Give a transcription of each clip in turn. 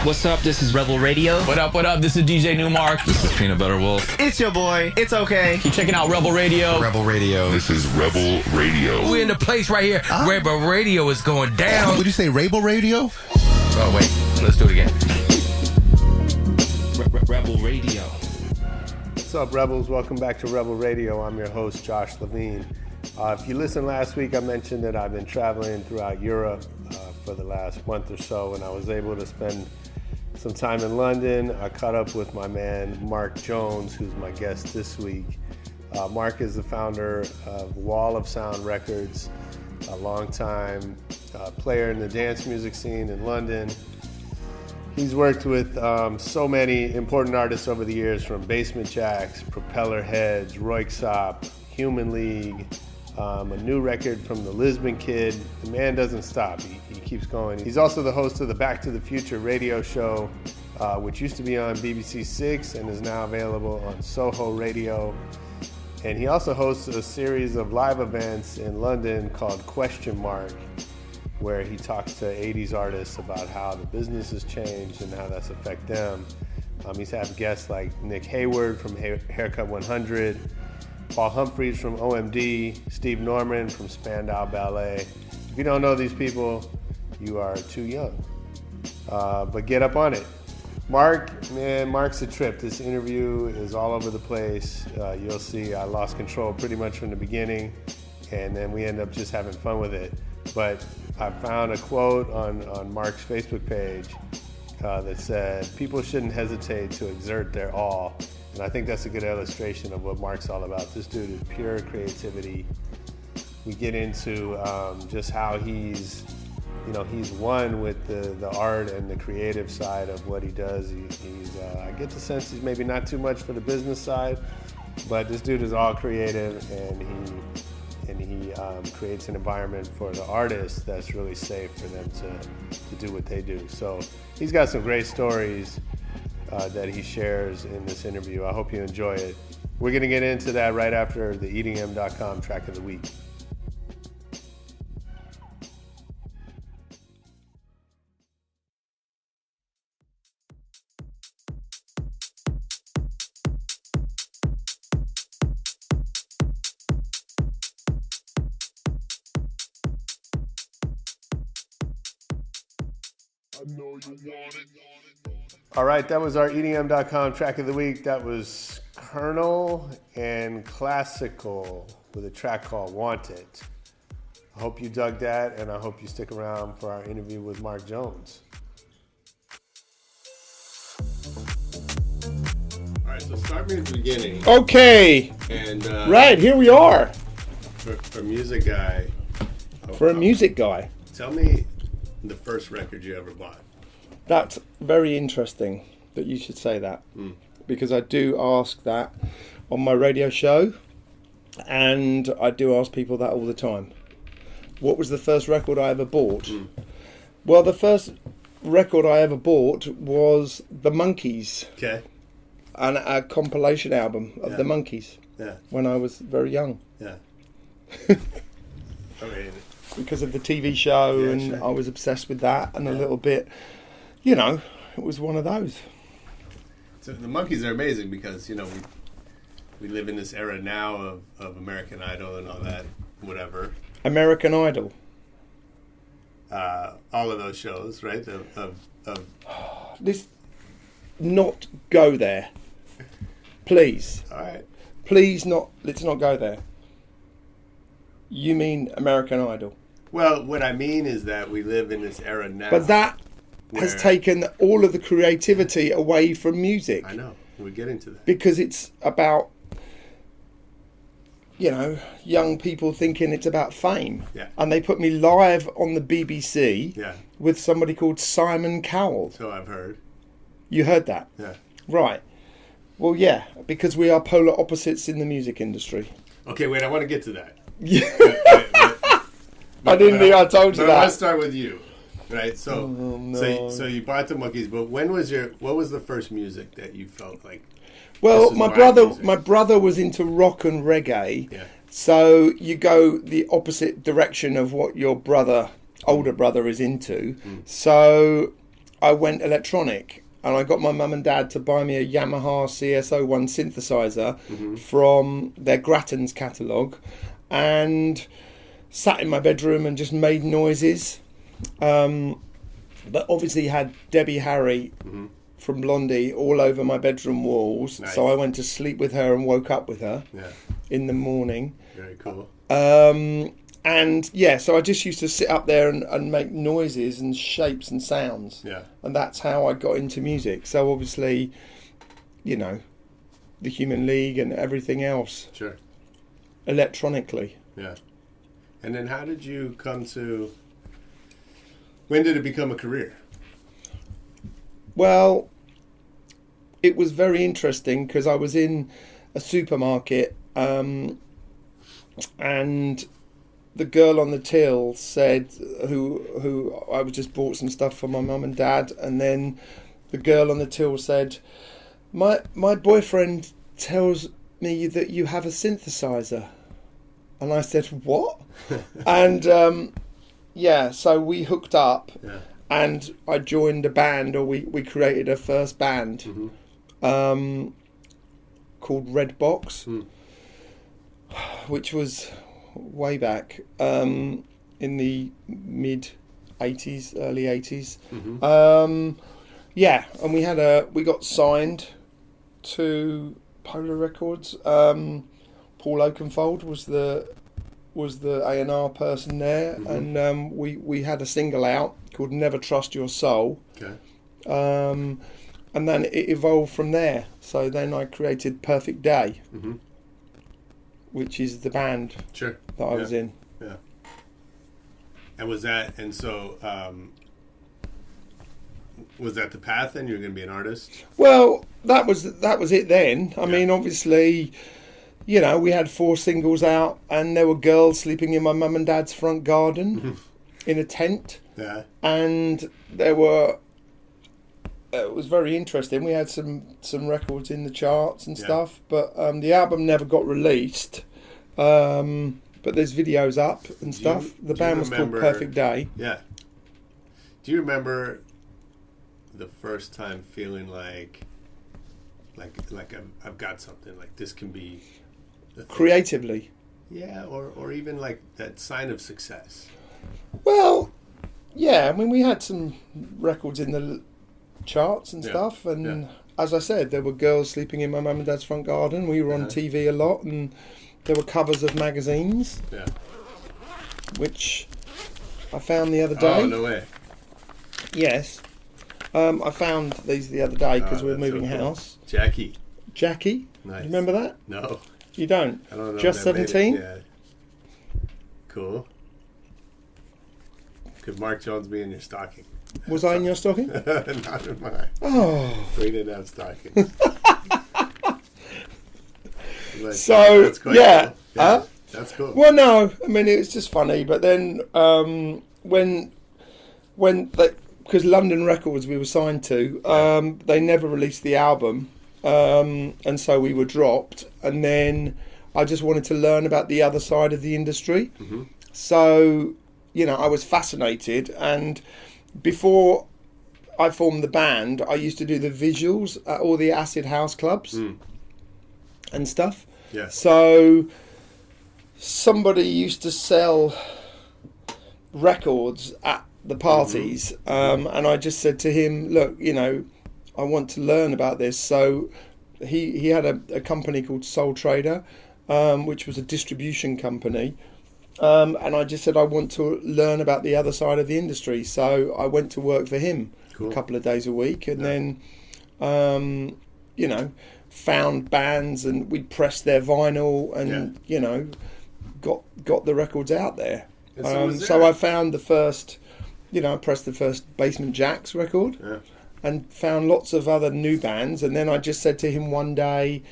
What's up? This is Rebel Radio. What up? What up? This is DJ Newmark. This is Peanut Butter Wolf. It's your boy. It's okay. Keep checking out Rebel Radio. Rebel Radio. This is Rebel Radio. We're in the place right here. Rebel Radio is going down. Would you say Rebel Radio? Oh, wait. Let's do it again. Rebel Radio. What's up, Rebels? Welcome back to Rebel Radio. I'm your host, Josh Levine. If you listened last week, I mentioned that I've been traveling throughout Europe for the last month or so, and I was able to spend some time in London. I caught up with my man, Mark Jones, who's my guest this week. Mark is the founder of Wall of Sound Records, a longtime player in the dance music scene in London. He's worked with so many important artists over the years, from Basement Jaxx, Propellerheads, Royksopp, Human League, a new record from the Lisbon Kid. The man doesn't stop. He keeps going. He's also the host of the Back to the Future radio show, which used to be on BBC 6 and is now available on Soho Radio. And he also hosts a series of live events in London called Question Mark, where he talks to 80s artists about how the business has changed and how that's affected them. He's had guests like Nick Hayward from Haircut 100, Paul Humphreys from OMD, Steve Norman from Spandau Ballet. If you don't know these people, you are too young. But get up on it. Mark's a trip. This interview is all over the place. You'll see I lost control pretty much from the beginning, and then we end up just having fun with it. But I found a quote on Mark's Facebook page that said, "People shouldn't hesitate to exert their all." And I think that's a good illustration of what Mark's all about. This dude is pure creativity. We get into just how he's one with the art and the creative side of what he does. I get the sense he's maybe not too much for the business side, but this dude is all creative, and he creates an environment for the artists that's really safe for them to do what they do. So he's got some great stories that he shares in this interview. I hope you enjoy it. We're going to get into that right after the EDM.com track of the week. All right, that was our EDM.com track of the week. That was Colonel and Classical with a track called Want It. I hope you dug that, and I hope you stick around for our interview with Mark Jones. All right, so start me at the beginning. Okay. And right, here we are. For Music Guy. For a music guy. Tell me the first record you ever bought. That's very interesting that you should say that, because I do ask that on my radio show, and I do ask people that all the time. What was the first record I ever bought? Well, the first record I ever bought was the Monkees. Okay. And a compilation album of the Monkees. Yeah. When I was very young. Yeah. I mean, because of the TV show, and sure. I was obsessed with that, and a little bit, it was one of those. So the Monkees are amazing because, we live in this era now of American Idol and all that, whatever. American Idol. All of those shows, right? Let's not go there. Please. All right. Let's not go there. You mean American Idol. Well, what I mean is that we live in this era now. But that has taken all of the creativity away from music. I know. We're getting to that. Because it's about, young people thinking it's about fame. Yeah. And they put me live on the BBC with somebody called Simon Cowell. So I've heard. You heard that? Yeah. Right. Well, yeah, because we are polar opposites in the music industry. Okay, wait, I want to get to that. Yeah. I didn't think I told you that. Let's start with you. Right, so so you bought the Monkees, but what was the first music that you felt like? Well, my brother was into rock and reggae, so you go the opposite direction of what your older brother is into. So I went electronic, and I got my mum and dad to buy me a Yamaha CS01 synthesizer from their Grattan's catalogue, and sat in my bedroom and just made noises. But obviously had Debbie Harry from Blondie all over my bedroom walls. Nice. So I went to sleep with her and woke up with her in the morning. Very cool. And yeah, so I just used to sit up there and make noises and shapes and sounds. Yeah. And that's how I got into music. So obviously, you know, the Human League and everything else. Sure. Electronically. Yeah. And then how did you come to... When did it become a career? Well, it was very interesting because I was in a supermarket and the girl on the till said, who I was just bought some stuff for my mum and dad, and then the girl on the till said, my boyfriend tells me that you have a synthesizer. And I said, what? And yeah, so we hooked up. Yeah. And I joined a band, or we created a first band called Red Box, which was way back in the mid 80s, early 80s. Yeah, and we got signed to Polar Records. Paul Oakenfold was the A&R person there, and we had a single out called Never Trust Your Soul. Okay. And then it evolved from there. So then I created Perfect Day, which is the band Sure. that I was in. Yeah. And was that the path then? You were going to be an artist? Well, that was it then. I mean, obviously, you know, we had 4 singles out, and there were girls sleeping in my mum and dad's front garden in a tent. Yeah. And there were... It was very interesting. We had some records in the charts and stuff, but the album never got released. But there's videos up and stuff. The band was called Perfect Day. Yeah. Do you remember the first time feeling like I've got something, like this can be the thing? Creatively? Yeah, or even like that sign of success. Well, yeah. I mean, we had some records in the charts and stuff, and as I said, there were girls sleeping in my mum and dad's front garden. We were on TV a lot, and there were covers of magazines, which I found the other day. Oh, no way. Yes. I found these the other day because we were moving so cool. house. Jackie. Nice. You remember that? No. You don't? I don't know. Just 17? Yeah. Cool. Could Mark Jones be in your stocking? Was I in your stocking? Not in mine. Oh. We didn't have stockings. So, that's quite yeah. Cool. That's cool. Well, no. I mean, it's just funny. But then when because London Records we were signed to, they never released the album. And so we were dropped. And then I just wanted to learn about the other side of the industry. So, you know, I was fascinated. And before I formed the band, I used to do the visuals at all the acid house clubs and stuff. Yeah. So somebody used to sell records at the parties, and I just said to him, look, you know, I want to learn about this. So he had a company called Soul Trader, which was a distribution company, and I just said I want to learn about the other side of the industry. So I went to work for him a couple of days a week, and then you know, found bands, and we'd press their vinyl, and you know, got the records out there. So I found the first, you know, I pressed the first Basement Jaxx record, and found lots of other new bands. And then I just said to him one day,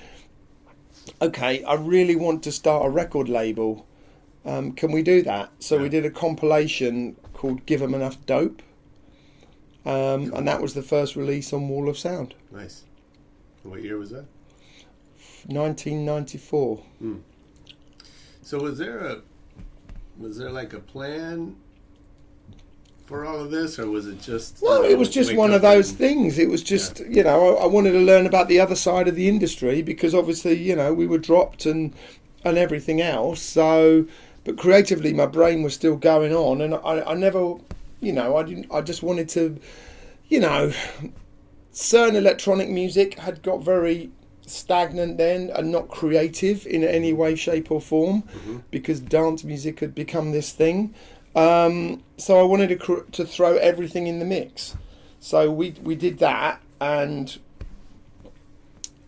okay, I really want to start a record label. Can we do that? So we did a compilation called Give 'Em Enough Dope. And that was the first release on Wall of Sound. Nice. What year was that? 1994. So was there like a plan for all of this, or was it just? Well, it was just one of those things. It was just, I wanted to learn about the other side of the industry because obviously, we were dropped and everything else. So, but creatively, my brain was still going on, and I never, I just wanted to, certain electronic music had got very stagnant then and not creative in any way, shape or form, because dance music had become this thing. So I wanted to throw everything in the mix. So we did that, and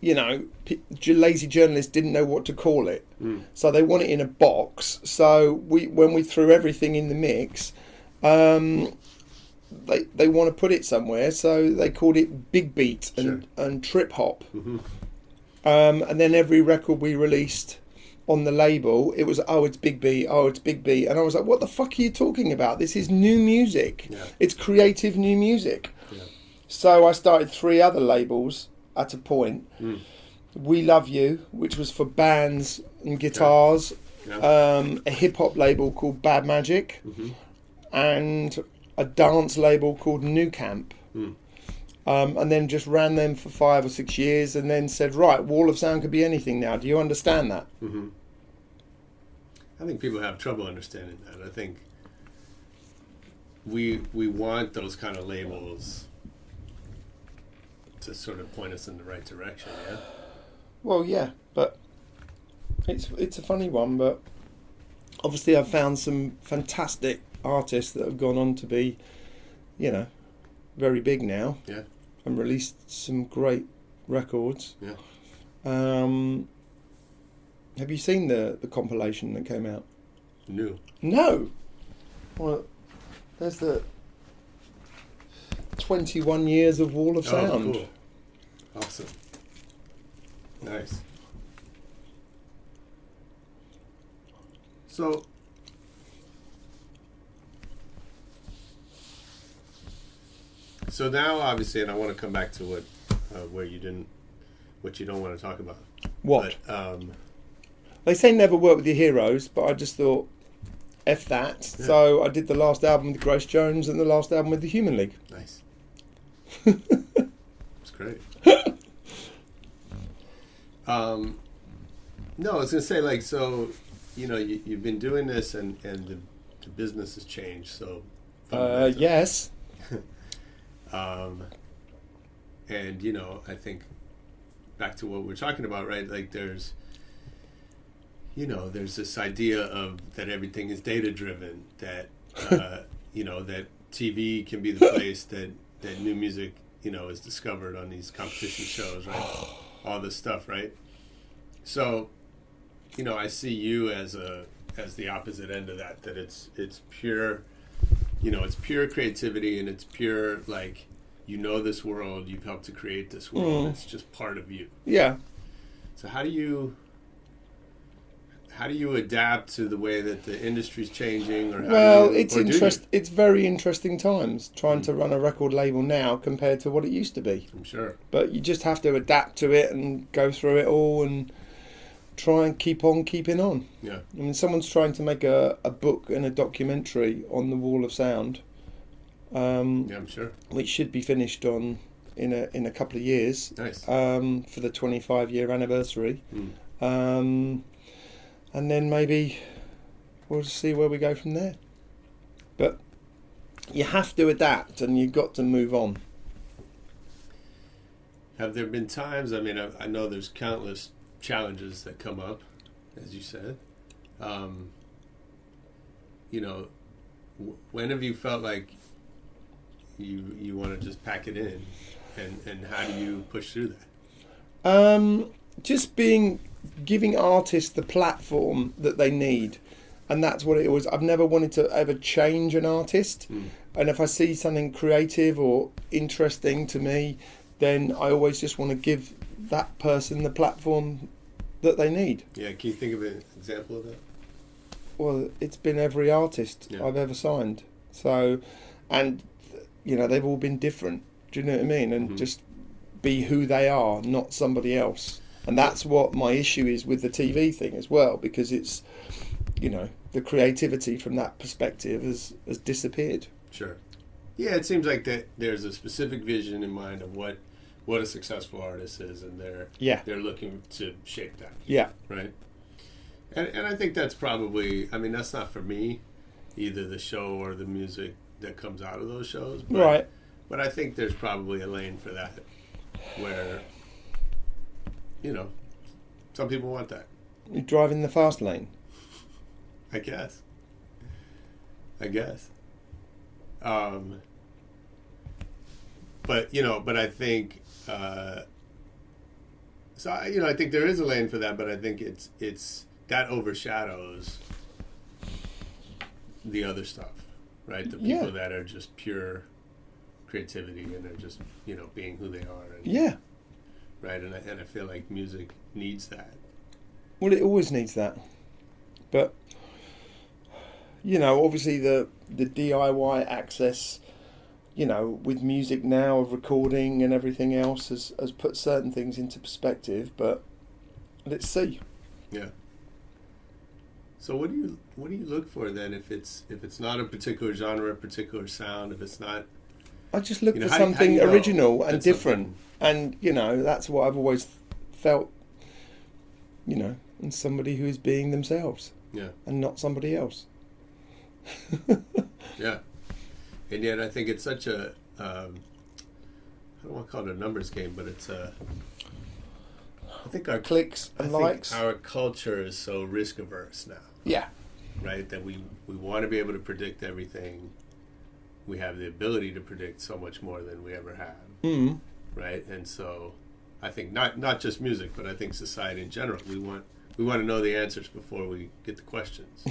lazy journalists didn't know what to call it, so they want it in a box. So when we threw everything in the mix, they want to put it somewhere, so they called it big beat and trip hop. And then every record we released on the label, it was, it's big beat, it's big beat. And I was like, what the fuck are you talking about? This is new music. Yeah. It's creative new music. Yeah. So I started 3 other labels at a point. We Love You, which was for bands and guitars. Yeah. A hip-hop label called Bad Magic. And a dance label called New Camp. And then just ran them for 5 or 6 years, and then said, right, Wall of Sound could be anything now. Do you understand that? I think people have trouble understanding that. I think we want those kind of labels to sort of point us in the right direction, yeah? Well, yeah, but it's a funny one, but obviously I've found some fantastic artists that have gone on to be, very big now. Yeah. And released some great records. Yeah. Have you seen the compilation that came out? No. Well, there's the 21 years of Wall of Sound. Cool. Awesome. Nice. So now, obviously, and I want to come back to what you don't want to talk about. What? But, they say never work with your heroes, but I just thought, F that. Yeah. So I did the last album with Grace Jones and the last album with the Human League. Nice. That's great. No, I was going to say, like, so, you've been doing this and the business has changed, so... Yes. And, I think back to what we're talking about, right? Like there's this idea of that everything is data driven, that, that TV can be the place that new music, is discovered on these competition shows, right? All this stuff, right? So, I see you as the opposite end of that it's pure, it's pure creativity, and it's pure, like, this world, you've helped to create this world. It's just part of you. Yeah. So how do you adapt to the way that the industry's changing? It's very interesting times trying to run a record label now compared to what it used to be. I'm sure. But you just have to adapt to it and go through it all and try and keep on keeping on. Yeah. I mean, someone's trying to make a book and a documentary on the Wall of Sound. Yeah, I'm sure. Which should be finished in a couple of years. Nice. For the 25-year anniversary. And then maybe we'll see where we go from there. But you have to adapt, and you've got to move on. Have there been times, I know there's countless challenges that come up, as you said. When have you felt like you want to just pack it in, and how do you push through that? Just giving artists the platform that they need, and that's what it was. I've never wanted to ever change an artist, and if I see something creative or interesting to me, then I always just want to give that person the platform that they need. Yeah, can you think of an example of that? Well, it's been every artist I've ever signed. So, and they've all been different. Do you know what I mean? And just be who they are, not somebody else. And that's what my issue is with the TV thing as well, because it's, the creativity from that perspective has disappeared. Sure. Yeah, it seems like that there's a specific vision in mind of what a successful artist is, and they're looking to shape that. Yeah. Right. And I think that's probably, I mean, that's not for me, either the show or the music that comes out of those shows. But, Right. But I think there's probably a lane for that, where, you know, some people want that. You drive in the fast lane. I guess. But I think, I think there is a lane for that, but I think it's that overshadows the other stuff, right? The people that are just pure creativity and are just, being who they are. And, right. And I feel like music needs that. Well, it always needs that. But, obviously the DIY access, with music now, of recording and everything else has put certain things into perspective, but let's see. Yeah. So what do you look for then if it's not a particular genre, a particular sound, if it's not... I just look for something original and different. And, that's what I've always felt, in somebody who is being themselves. Yeah. And not somebody else. Yeah. And yet I think it's such a, I don't want to call it a numbers game, but it's I think our clicks and likes. Our culture is so risk averse now. Yeah. Right? That we want to be able to predict everything. We have the ability to predict so much more than we ever have. Mm-hmm. Right? And so I think not just music, but I think society in general, we want to know the answers before we get the questions.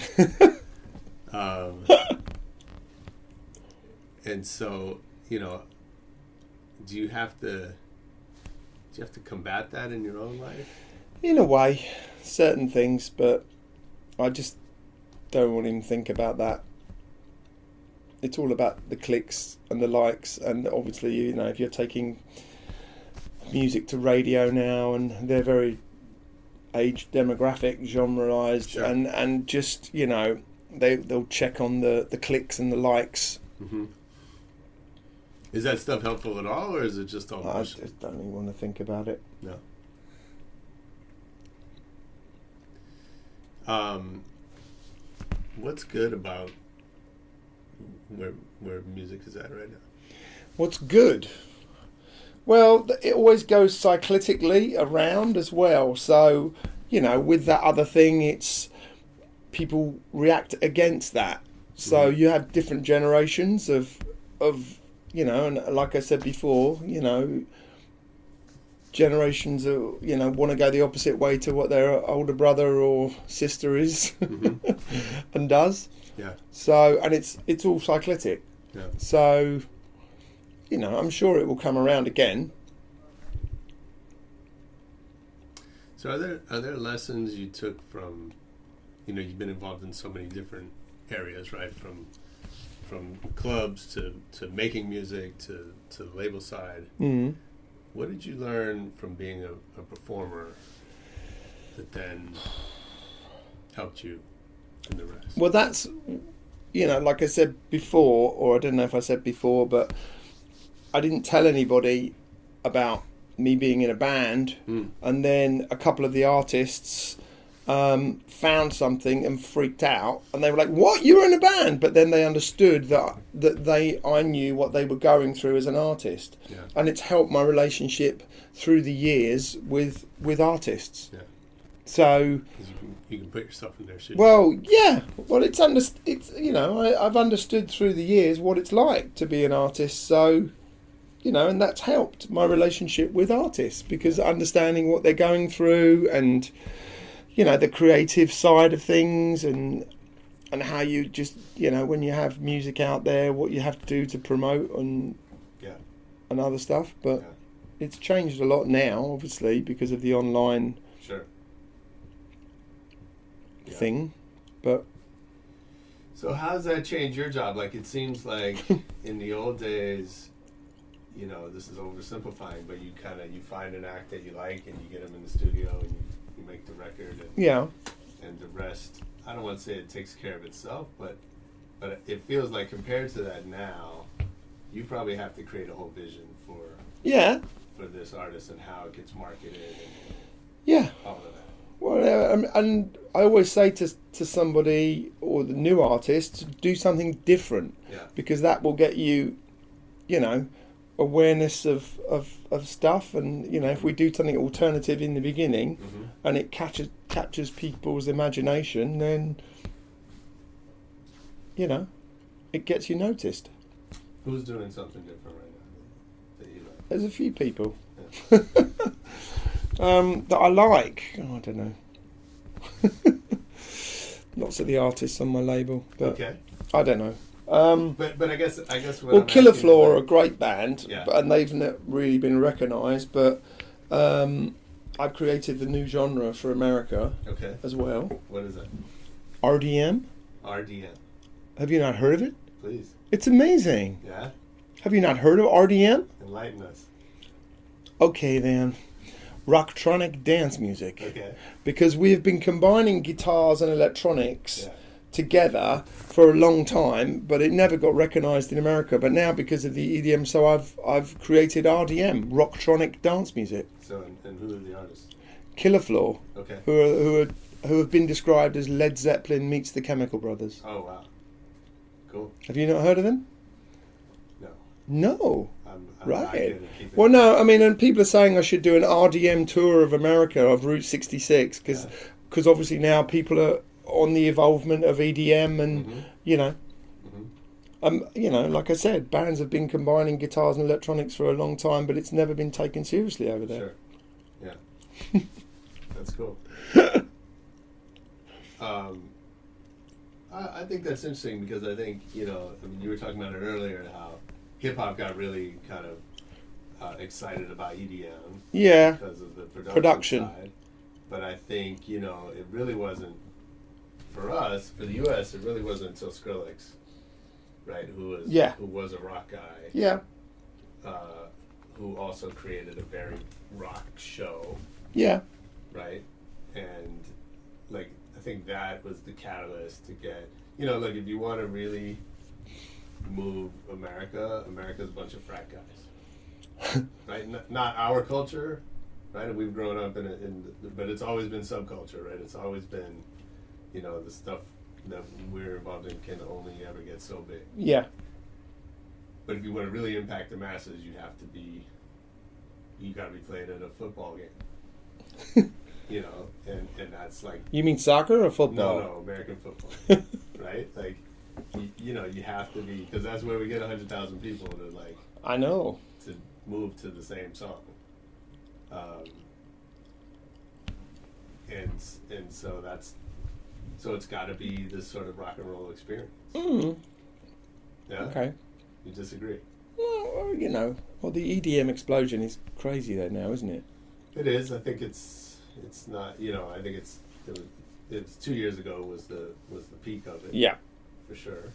And so, do you have to combat that in your own life? In a way, certain things, but I just don't want to even think about that. It's all about the clicks and the likes, and obviously, if you're taking music to radio now, and they're very age demographic, genreized, sure. and just, they'll check on the clicks and the likes. Mm-hmm. Is that stuff helpful at all, or is it just all bullshit? I just don't even want to think about it. No. What's good about where music is at right now? What's good? Well, it always goes cyclically around as well. So, with that other thing, it's people react against that. So you have different generations of and like I said before, generations want to go the opposite way to what their older brother or sister is mm-hmm. and does. Yeah. So, and it's all cyclic. Yeah. So, I'm sure it will come around again. So are there lessons you took from, you've been involved in so many different areas, right? From clubs to making music to the label side. Mm-hmm. What did you learn from being a performer that then helped you in the rest? Well, that's, like I said before, or I don't know if I said before, but I didn't tell anybody about me being in a band. And then a couple of the artists found something and freaked out, and they were like, "What? You were in a band?" But then they understood that I knew what they were going through as an artist, and it's helped my relationship through the years with artists. Yeah. So you can put yourself in their shoes. Well, yeah. Well, I've understood through the years what it's like to be an artist. So, and that's helped my relationship with artists, because understanding what they're going through and the creative side of things and how you just, when you have music out there, what you have to do to promote and other stuff. But it's changed a lot now, obviously, because of the online thing. But so how does that change your job? Like, it seems like in the old days, this is oversimplifying, but you find an act that you like and you get them in the studio and you make the record and the rest, I don't want to say it takes care of itself, but it feels like compared to that now, you probably have to create a whole vision for this artist and how it gets marketed and all of that. Well, and I always say to somebody or the new artist, do something different, because that will get you, awareness of stuff. And if we do something alternative in the beginning, and it captures people's imagination, then it gets you noticed. Who's doing something different right now that you like? There's a few people. That I like. Oh, I don't know. Lots of the artists on my label, but I don't know. But I guess what well, I'm Killer asking Floor is, are a great band, and they've not really been recognised. But I created the new genre for America as well. What is that? RDM. RDM. Have you not heard of it? Please. It's amazing. Yeah. Have you not heard of RDM? Enlighten us. Okay then. Rocktronic dance music. Okay. Because we have been combining guitars and electronics together for a long time, but it never got recognised in America. But now, because of the EDM, so I've created RDM, Rocktronic dance music. So and who are the artists? Killer Floor. Okay. Who have been described as Led Zeppelin meets the Chemical Brothers. Oh wow. Cool. Have you not heard of them? No. No. I'm right. Well, no, I mean, and people are saying I should do an RDM tour of America, of Route 66, because obviously now people are on the evolvement of EDM, and like I said, bands have been combining guitars and electronics for a long time, but it's never been taken seriously over there. Sure. Yeah. That's cool. I think that's interesting, because I think, you were talking about it earlier, how hip-hop got really kind of excited about EDM because of the production side. But I think, it really wasn't, for us, for the U.S., it really wasn't until Skrillex, right, who was a rock guy, who also created a very rock show, right, and, I think that was the catalyst to get, if you want to really move America's a bunch of frat guys, right? Not our culture, right? And we've grown up but it's always been subculture, right? It's always been, the stuff that we're involved in can only ever get so big. Yeah. But if you want to really impact the masses, you got to be played at a football game. And that's like... You mean soccer or football? No, American football, right? You have to be, because that's where we get 100,000 people to I know. To move to the same song. And so it's got to be this sort of rock and roll experience. Yeah? Okay. You disagree? Well, the EDM explosion is crazy there now, isn't it? It is. I think it's not, I think it's 2 years ago was the peak of it. Yeah. For sure.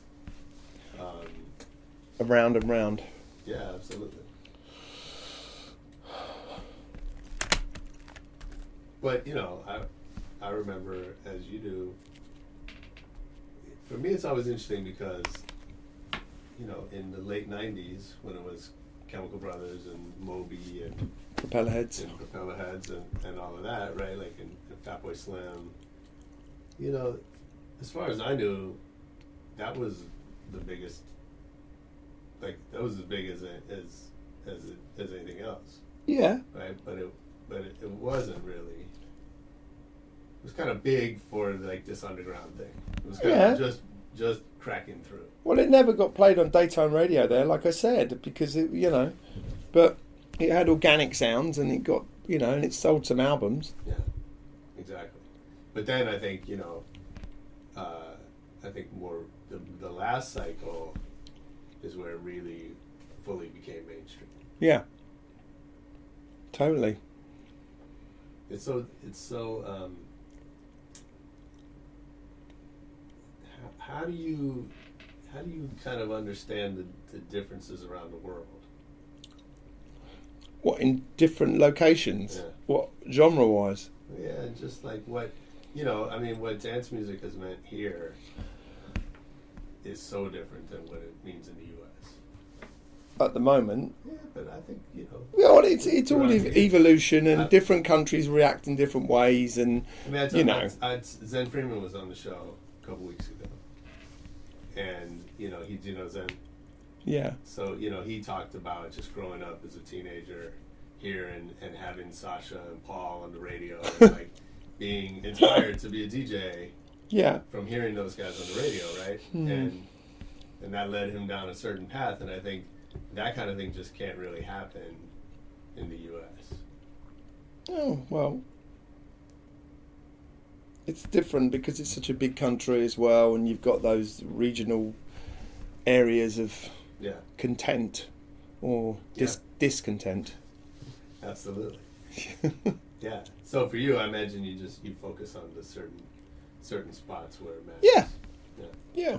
Around and round. Yeah, absolutely. But, I remember, as you do, for me it's always interesting because, in the late 90s, when it was Chemical Brothers and Moby and Propellerheads and all of that, right? And Fatboy Slim. As far as I knew, that was the biggest. That was as big as anything else. Yeah. Right, but it wasn't really. It was kind of big for this underground thing. It was kind of just cracking through. Well, it never got played on daytime radio there, like I said, because it, but it had organic sounds, and it got, and it sold some albums. Yeah, exactly. But then I think, I think more the last cycle is where it really fully became mainstream. Yeah. Totally. It's so. How do you kind of understand the differences around the world? What, in different locations? Yeah. What, genre-wise? Yeah, just what, what dance music has meant here is so different than what it means in the U.S. at the moment. Yeah, but I think, Well, it's all Right. evolution, and different countries react in different ways, and I mean, Zen Freeman was on the show a couple weeks ago, and Zen. yeah, So he talked about just growing up as a teenager here and having Sasha and Paul on the radio, and like being inspired to be a DJ yeah, from hearing those guys on the radio, right? And that led him down a certain path, and I think that kind of thing just can't really happen in the U.S. Oh, well, it's different because it's such a big country as well, and you've got those regional areas of content or discontent. Absolutely. Yeah. So for you, I imagine you focus on the certain spots where it matters. Yeah.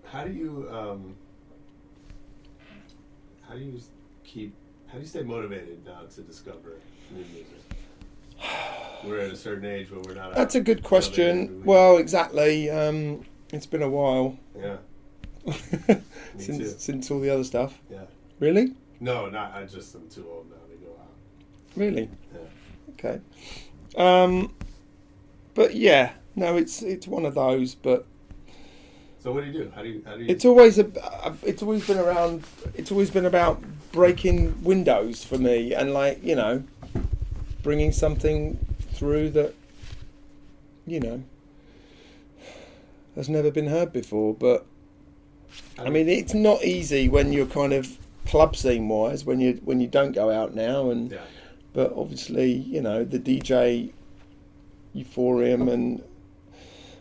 How do you stay motivated now to discover new music? We're at a certain age where we're not. That's a good question. Well, exactly. It's been a while. Yeah. since all the other stuff. Yeah. Really? No, not. I'm too old now to go out. Really? Yeah. Okay. But yeah, no, it's one of those. But so what do you do? How do you? it's always been around. It's always been about breaking windows for me, and bringing something through that has never been heard before. But I mean, it's not easy when you're kind of club scene wise when you don't go out now, and but obviously the DJ euphorium and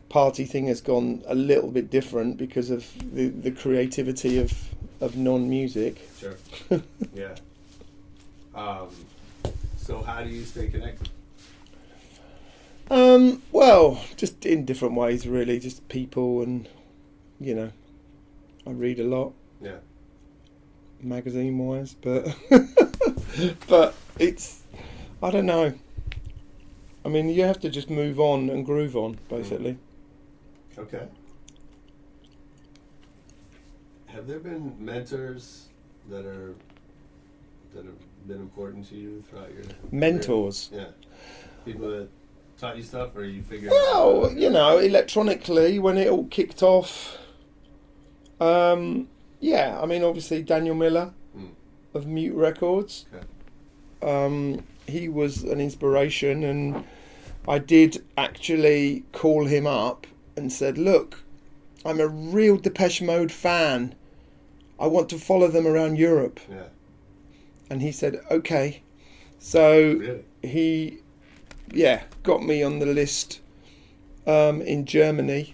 party thing has gone a little bit different because of the creativity of non-music. Sure. Yeah. So how do you stay connected? Well, just in different ways, really. Just people, and I read a lot. Yeah. Magazine-wise, but but it's, I don't know. I mean, you have to just move on and groove on, basically. Okay. Have there been mentors that have been important to you throughout your Mentors? career? Yeah. People that taught you stuff, or you figured Well, electronically, when it all kicked off, yeah, I mean, obviously Daniel Miller of Mute Records. Okay. He was an inspiration, and I did actually call him up and said, look, I'm a real Depeche Mode fan. I want to follow them around Europe. Yeah. And he said, okay. So Really? he, got me on the list in Germany.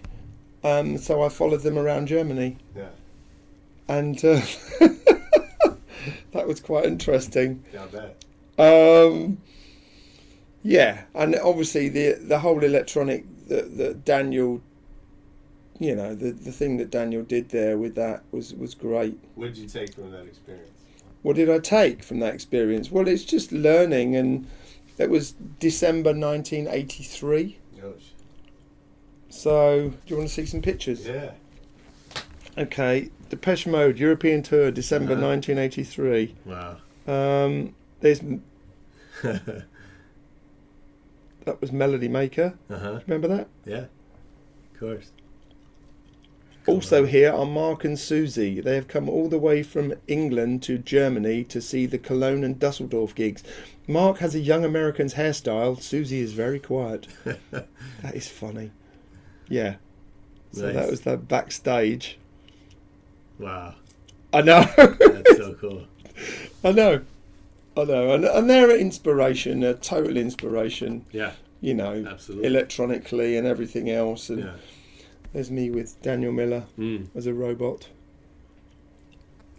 So I followed them around Germany. Yeah. And that was quite interesting. Yeah, I bet. Yeah, and obviously the whole electronic that Daniel, the thing that Daniel did there with that was great. What did you take from that experience? What did I take from that experience? Well, it's just learning, and it was December 1983. Gosh. So, do you want to see some pictures? Yeah. Okay, Depeche Mode European Tour, December 1983. Wow. There's that was Melody Maker. Remember that? Yeah. Of course. Also here are Mark and Susie. They have come all the way from England to Germany to see the Cologne and Dusseldorf gigs. Mark has a young American's hairstyle. Susie is very quiet. That is funny. Yeah. So Nice. that was the backstage. Wow. I know. That's so cool. I know. And they're an inspiration, a total inspiration. Yeah. Absolutely. Electronically and everything else. And Yeah. there's me with Daniel Miller as a robot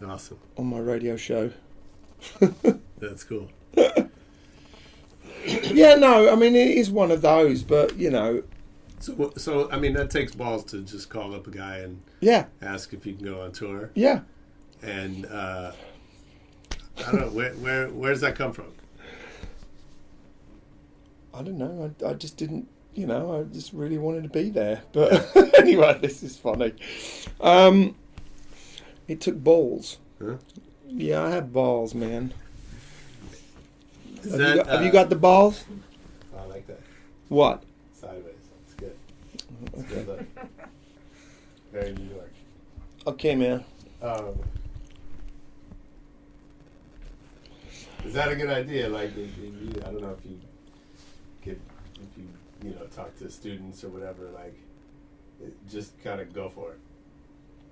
Awesome. on my radio show. That's cool. Yeah, no, I mean, it is one of those, but, So I mean, that takes balls to just call up a guy and yeah, ask if you can go on tour. yeah. And I don't know, where does that come from? I don't know. I just didn't you know, I just really wanted to be there. But anyway, this is funny. It took balls. Huh? Yeah, I have balls, man. Is Have, that, have you got the balls? I like that. What? Sideways. It's good. It's good look. Very New York. Okay, man. Is that a good idea? Like, I don't know if you talk to students or whatever, like, just kind of go for it.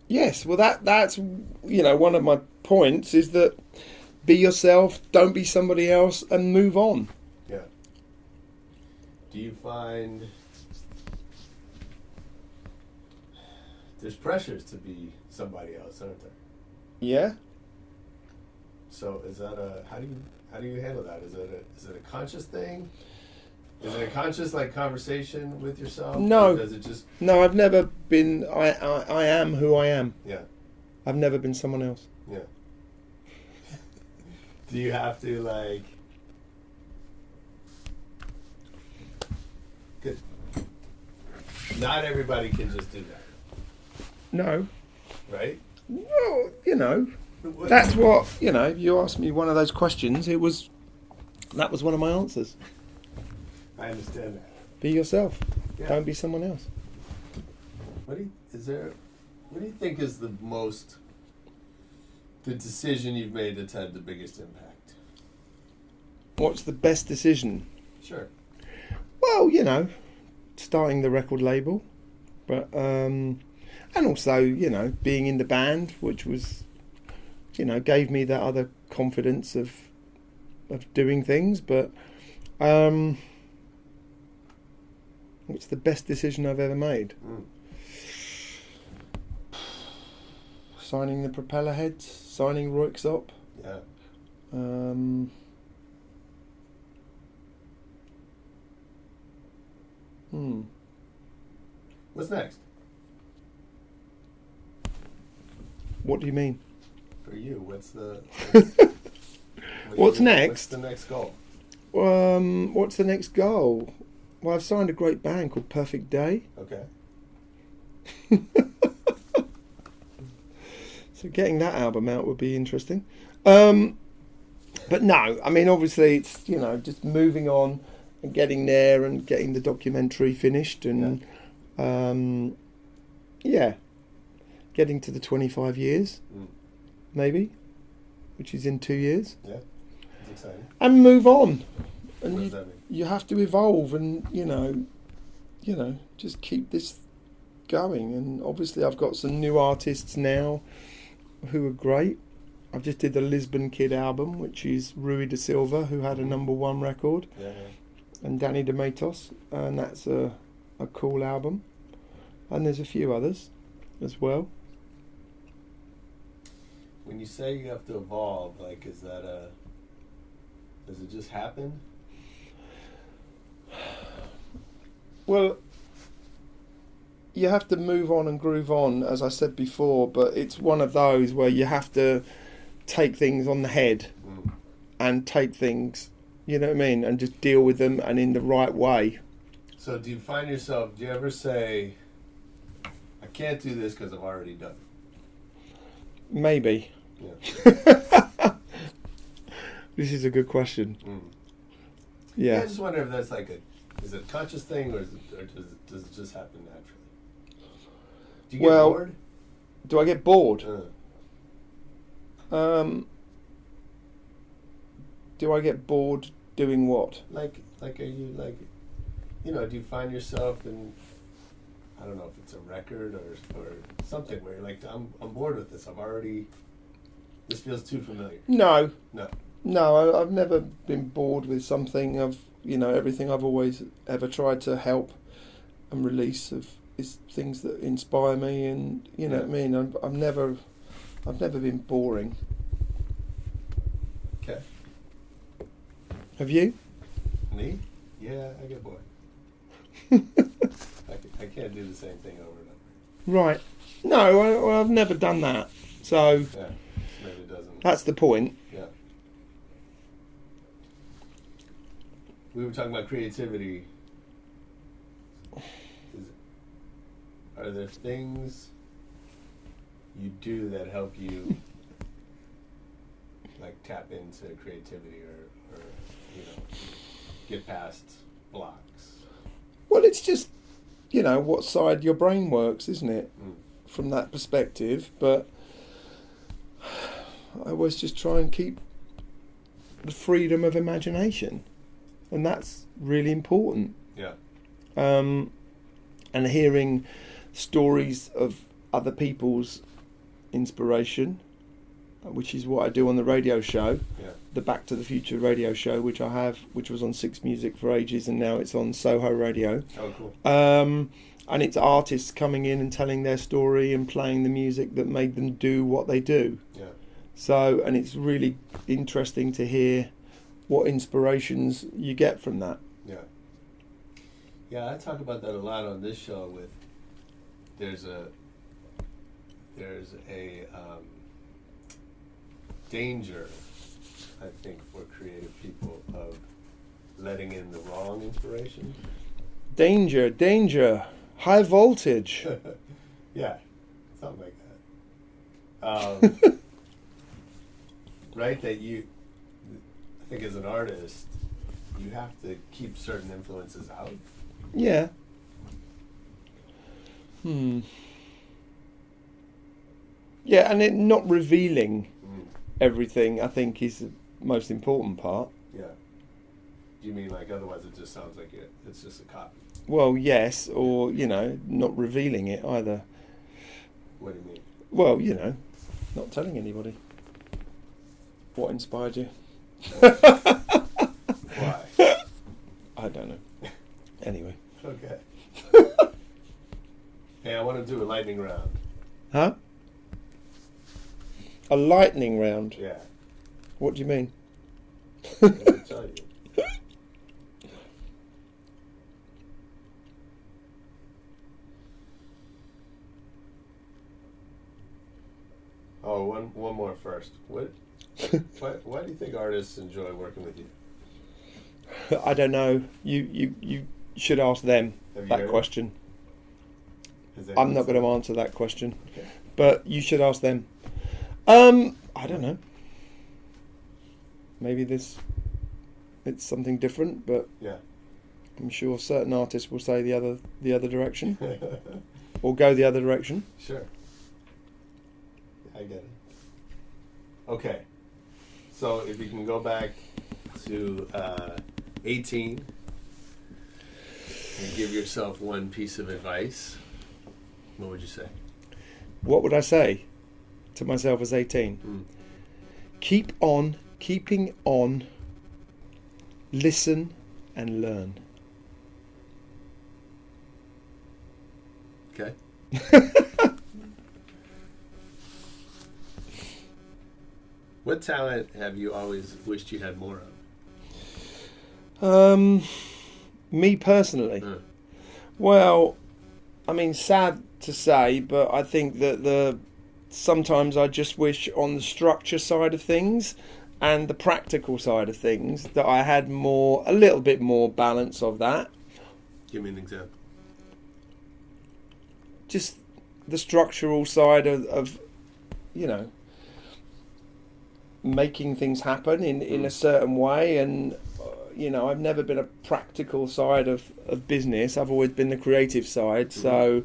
Yes, well, that's one of my points is that be yourself, don't be somebody else, and move on. Yeah. Do you find there's pressures to be somebody else, aren't there? Yeah. So is that how do you handle that? Is it a conscious thing? Is it a conscious conversation with yourself? No. Or does it just No, I've never been. I am who I am. Yeah. I've never been someone else. Yeah. Do you have to Good. Not everybody can just do that, No. right? Well, that's what you asked me one of those questions. That was one of my answers. I understand that. Be yourself. Yeah. Don't be someone else. What do you think is the decision you've made that's had the biggest impact? What's the best decision? Sure. Well, starting the record label, but and also being in the band, which was gave me that other confidence of doing things. But what's the best decision I've ever made? Signing the Propellerheads, signing Royksopp. Yeah. What's next What do you mean? for you? What's What's next? What's the next goal? What's the next goal? Well, I've signed a great band called Perfect Day. Okay. So getting that album out would be interesting. But no, I mean, obviously it's, just moving on and getting there and getting the documentary finished and, getting to the 25 years, maybe, which is in 2 years. Yeah. It's exciting. And move on. And What does that mean? you have to evolve and, just keep this going. And obviously I've got some new artists now who are great. I've just did the Lisbon Kid album, which is Rui da Silva, who had a #1 record, and Danny de Matos, and that's a cool album. And there's a few others as well. When you say you have to evolve, is that does it just happen? Well, you have to move on and groove on, as I said before, but it's one of those where you have to take things on the head and take things, you know what I mean, and just deal with them and in the right way. So do you ever say, I can't do this because I've already done it? Maybe. Yeah. This is a good question. Yeah, I Yeah. just wonder if that's is it a conscious thing or does it just happen naturally? Do you get bored? Do I get bored? Do I get bored doing what? Are you do you find yourself in, I don't know if it's a record or something where you're like, I'm bored with this. This feels too familiar. No. No. I've never been bored with something. Everything I've always ever tried to help and release is things that inspire me, and you know what I mean. I've never been boring. Okay. Have you? Me? Yeah, I get bored. I can't do the same thing over and over. Right. No, I've never done that. So Yeah, maybe it doesn't. that's the point. Yeah. We were talking about creativity are there things you do that help you like tap into creativity or get past blocks? Well, it's just, what side your brain works, isn't it? From that perspective. But I always just try and keep the freedom of imagination. And that's really important. Yeah. And hearing stories of other people's inspiration, which is what I do on the radio show, the Back to the Future radio show, which was on Six Music for ages, and now it's on Soho Radio. Oh, cool. And it's artists coming in and telling their story and playing the music that made them do what they do. Yeah. So, and it's really interesting to hear what inspirations you get from that. Yeah. Yeah, I talk about that a lot on this show. There's a danger, I think, for creative people of letting in the wrong inspiration. Danger, high voltage. Yeah, something like that. Right, that I think as an artist, you have to keep certain influences out. Yeah. Yeah, and not revealing everything, I think, is the most important part. Yeah. Do you mean like otherwise it just sounds like it's just a copy? Well, yes, or, not revealing it either. What do you mean? Well, not telling anybody what inspired you. Why? I don't know. Anyway. Okay. Hey, I want to do a lightning round. Huh? A lightning round? Yeah. What do you mean? I'm going to tell you. Oh, one more first. Why do you think artists enjoy working with you? I don't know. You should ask them that question. I'm not going to answer that question. Okay. But you should ask them. I don't know. Maybe it's something different, but yeah, I'm sure certain artists will say the other direction, or go the other direction. Sure. I get it. Okay. So if you can go back to 18 and give yourself one piece of advice, what would you say? What would I say to myself as 18? Keeping on, listen and learn. Okay. What talent have you always wished you had more of? Me personally? Well, I mean, sad to say, but I think that sometimes I just wish on the structure side of things and the practical side of things that I had a little bit more balance of that. Give me an example. Just the structural side of making things happen in a certain way, and I've never been a practical side of business. I've always been the creative side. So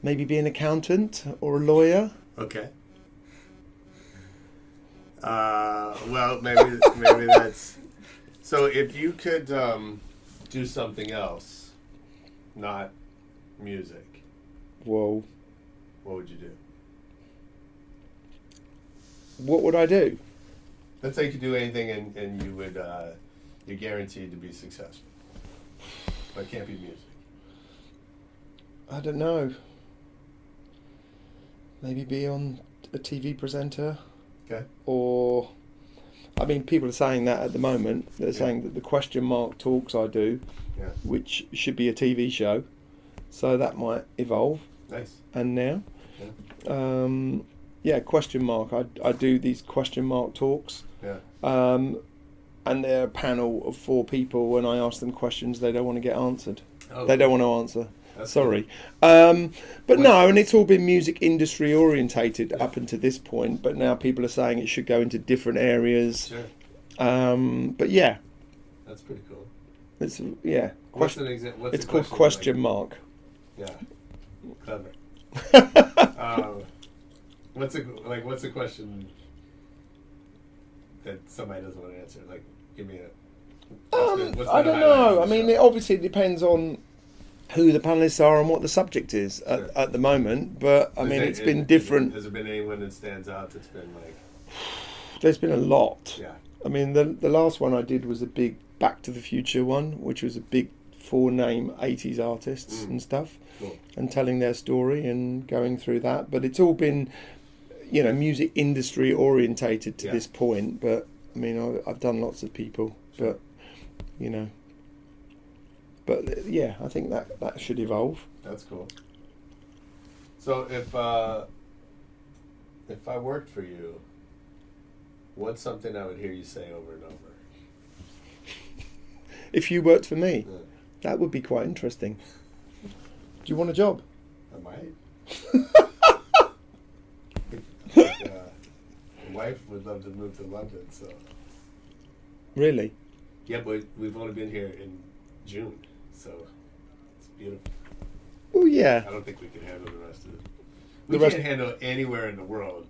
maybe be an accountant or a lawyer. Okay. Well, maybe that's. So if you could do something else, not music, Whoa. what would you do? What would I do? Let's say you could do anything and you would you're guaranteed to be successful. But it can't be music. I don't know. Maybe be on a TV presenter. Okay. Or, I mean, people are saying that at the moment. They're saying that the question mark talks I do, which should be a TV show. So that might evolve. Nice. And now. Yeah. Question mark. I do these question mark talks. Yeah. And they're a panel of 4 people, and I ask them questions they don't want to get answered. Oh, they don't want to answer. Sorry. But no, and it's all been music industry orientated up until this point, but now people are saying it should go into different areas. Sure. But yeah. That's pretty cool. It's, yeah. What's an example? It's called question mark. Yeah. Clever. What's a question that somebody doesn't want to answer? Like, give me a... I don't know. I mean, it obviously depends on who the panelists are and what the subject is at the moment. But I mean, it's been different. Has there been anyone that stands out that's been like? There's been a lot. Yeah. I mean, the last one I did was a big Back to the Future one, which was a big 4-name 80s artists and stuff, and telling their story and going through that. But it's all been, you know, music industry orientated to this point. But I mean, I've done lots of people, but you know. But yeah, I think that should evolve. That's cool. So if I worked for you, what's something I would hear you say over and over? If you worked for me, that would be quite interesting. Do you want a job? I might. My wife would love to move to London, so. Really? Yeah, but we've only been here in June, so it's beautiful. Oh yeah. I don't think we can handle the rest of it. We can't handle anywhere in the world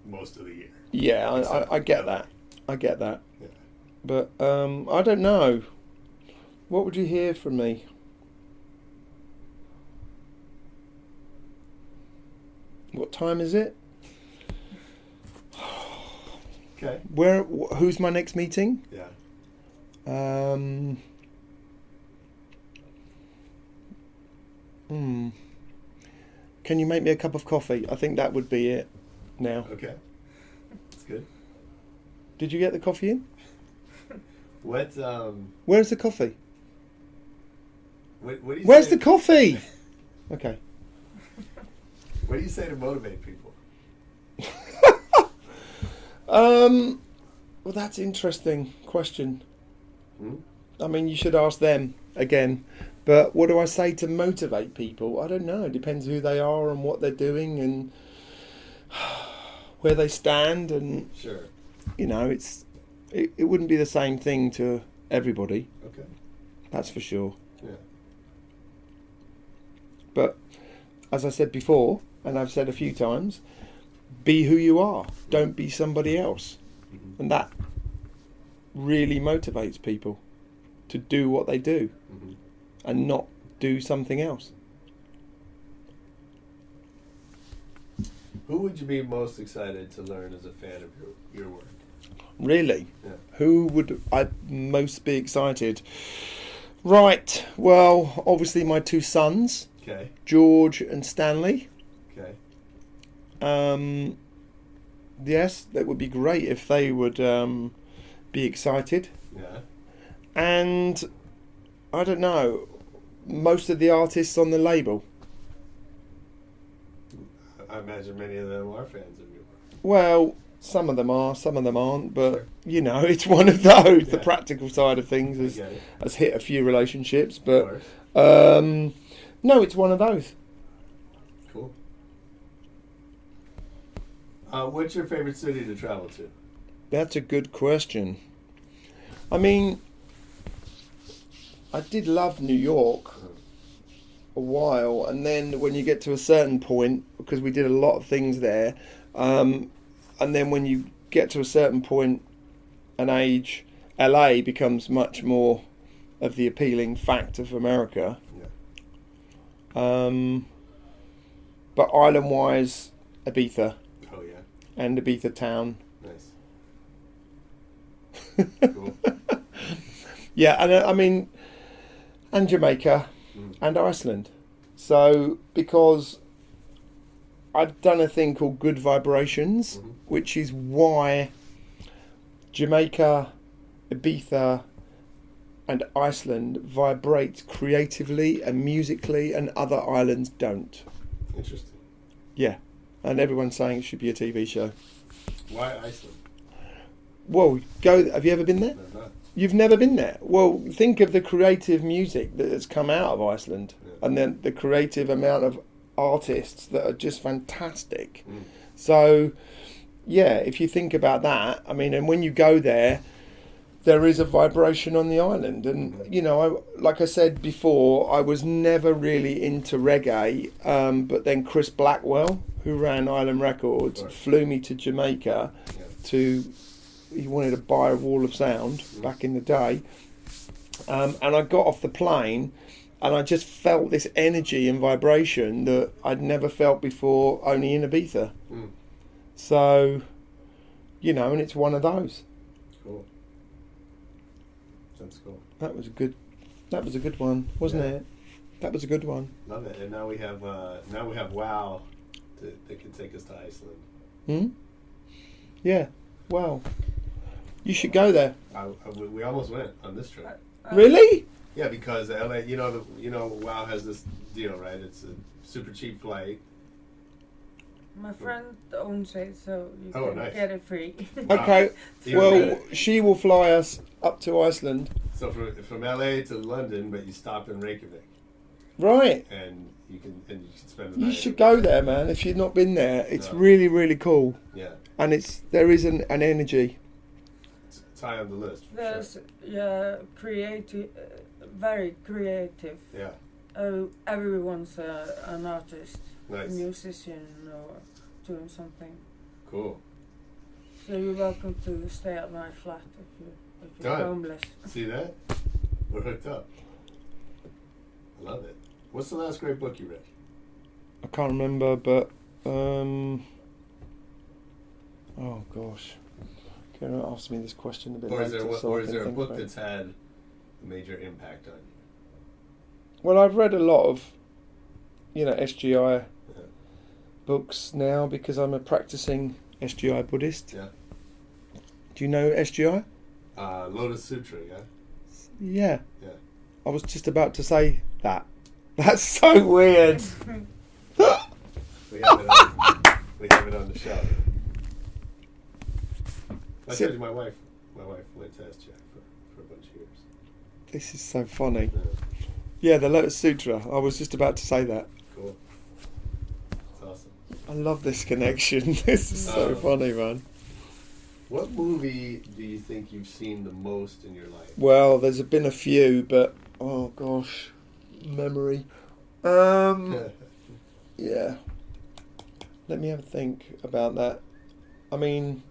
most of the year. Yeah, I get that. I get that. Yeah. But I don't know. What would you hear from me? What time is it? Okay. Who's my next meeting? Yeah. Can you make me a cup of coffee? I think that would be it now. Okay. That's good. Did you get the coffee in? What? Where's the coffee? What do you Where's say? the coffee? Okay. What do you say to motivate people? Well, that's an interesting question. I mean, you should ask them again. But what do I say to motivate people? I don't know. It depends who they are and what they're doing and where they stand. And sure, you know, it wouldn't be the same thing to everybody. Okay, that's for sure. Yeah. But as I said before, and I've said a few times, be who you are. Don't be somebody else. Mm-hmm. And that really motivates people to do what they do and not do something else. Who would you be most excited to learn as a fan of your work? Really? Yeah. Who would I most be excited? Right, well, obviously my two sons, okay, George and Stanley. Okay. Yes, that would be great if they would be excited. Yeah. And I don't know, most of the artists on the label. I imagine many of them are fans of your work. Well, some of them are, some of them aren't, but you know, it's one of those. Yeah. The practical side of things has hit a few relationships, but no, it's one of those. Cool. What's your favorite city to travel to? That's a good question. I mean, I did love New York a while, and then when you get to a certain point, because we did a lot of things there, and then when you get to a certain point, an age, LA becomes much more of the appealing fact of America. Yeah. But island-wise, Ibiza. Oh yeah. And Ibiza town. Nice. Cool. Yeah, and I mean, and Jamaica and Iceland. So, because I've done a thing called Good Vibrations, which is why Jamaica, Ibiza and Iceland vibrate creatively and musically, and other islands don't. Interesting. Yeah, and everyone's saying it should be a TV show. Why Iceland? Well, have you ever been there? No, not. You've never been there? Well, think of the creative music that has come out of Iceland. Yeah. and then the creative amount of artists that are just fantastic. So, yeah, if you think about that, I mean, and when you go there, there is a vibration on the island. And, you know, like I said before, I was never really into reggae, but then Chris Blackwell, who ran Island Records, flew me to Jamaica he wanted to buy a wall of sound back in the day. And I got off the plane and I just felt this energy and vibration that I'd never felt before, only in Ibiza. So, you know, and it's one of those. Cool. That's cool. That was a good one, wasn't it? That was a good one. Love it. And now we have WoW that can take us to Iceland. Yeah. Wow. You should go there. We almost went on this trip. Really? Yeah, because LA, WoW has this deal, right? It's a super cheap flight. My friend owns it, so you can nice. get it free. Okay. Well, she will fly us up to Iceland. So from LA to London, but you stop in Reykjavik. Right. And you can spend the night. You should go there, man. If you've not been there, it's really, really cool. Yeah. And there is an energy. It's high on the list. There's creative, very creative. Yeah. Everyone's an artist, Nice. a musician, or doing something. Cool. So you're welcome to stay at my flat if you're Done. homeless. See that? We're hooked up. I love it. What's the last great book you read? I can't remember, but oh gosh, can you ask me this question a bit Or is later? there, a book that's had a major impact on you? Well, I've read a lot of, SGI books now because I'm a practicing SGI Buddhist. Yeah. Do you know SGI? Lotus Sutra, yeah? Yeah. Yeah. I was just about to say that. That's so weird. We have it on the show. I told you my wife went to SGI for a bunch of years. This is so funny. Yeah, the Lotus Sutra. I was just about to say that. Cool. That's awesome. I love this connection. This is so funny, man. What movie do you think you've seen the most in your life? Well, there's been a few, but oh gosh, memory. Yeah. Let me have a think about that. I mean,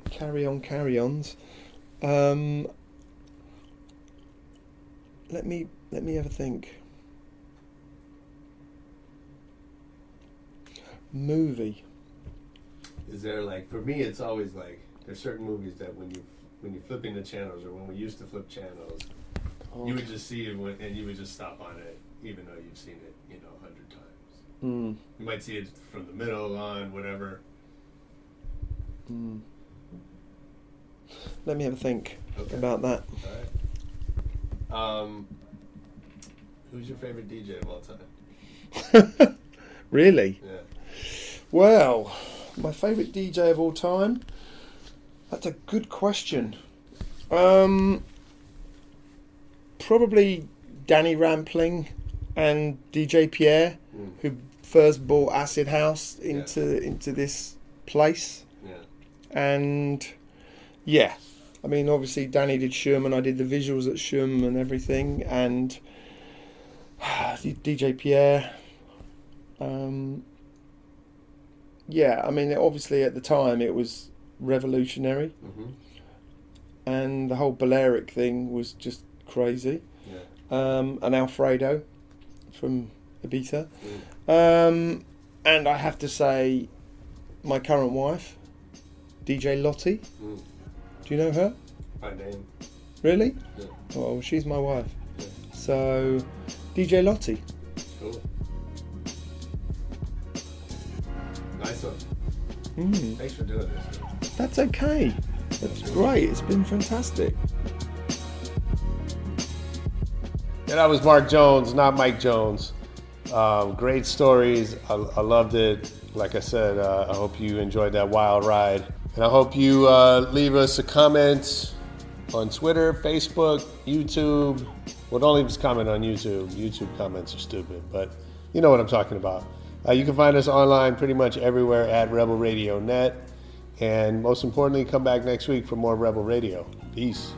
carry-ons. Let me have a think. Movie. Is there for me it's always there's certain movies that when you're flipping the channels, or when we used to flip channels, you would just see it and you would just stop on it even though you've seen it 100 times. You might see it from the middle on whatever. Let me have a think about that. All right. Who's your favorite DJ of all time? Really? Yeah. Well, my favourite DJ of all time? That's a good question. Probably Danny Rampling and DJ Pierre, who first brought Acid House into this place. Yeah. And yeah, I mean, obviously Danny did Shum and I did the visuals at Shum and everything, and DJ Pierre. Yeah, I mean, obviously at the time it was revolutionary, and the whole Balearic thing was just crazy. Yeah. And Alfredo from Ibiza. And I have to say, my current wife, DJ Lottie. Do you know her? By name. Really? Yeah. Well, she's my wife. Yeah. So, DJ Lottie. Cool. Nice one. Thanks for doing this. That's okay. That's great. It's been fantastic. Yeah, that was Mark Jones, not Mike Jones. Great stories. I loved it. Like I said, I hope you enjoyed that wild ride. And I hope you leave us a comment on Twitter, Facebook, YouTube. Well, don't leave us a comment on YouTube. YouTube comments are stupid, but you know what I'm talking about. You can find us online pretty much everywhere at Rebel Radio Net. And most importantly, come back next week for more Rebel Radio. Peace.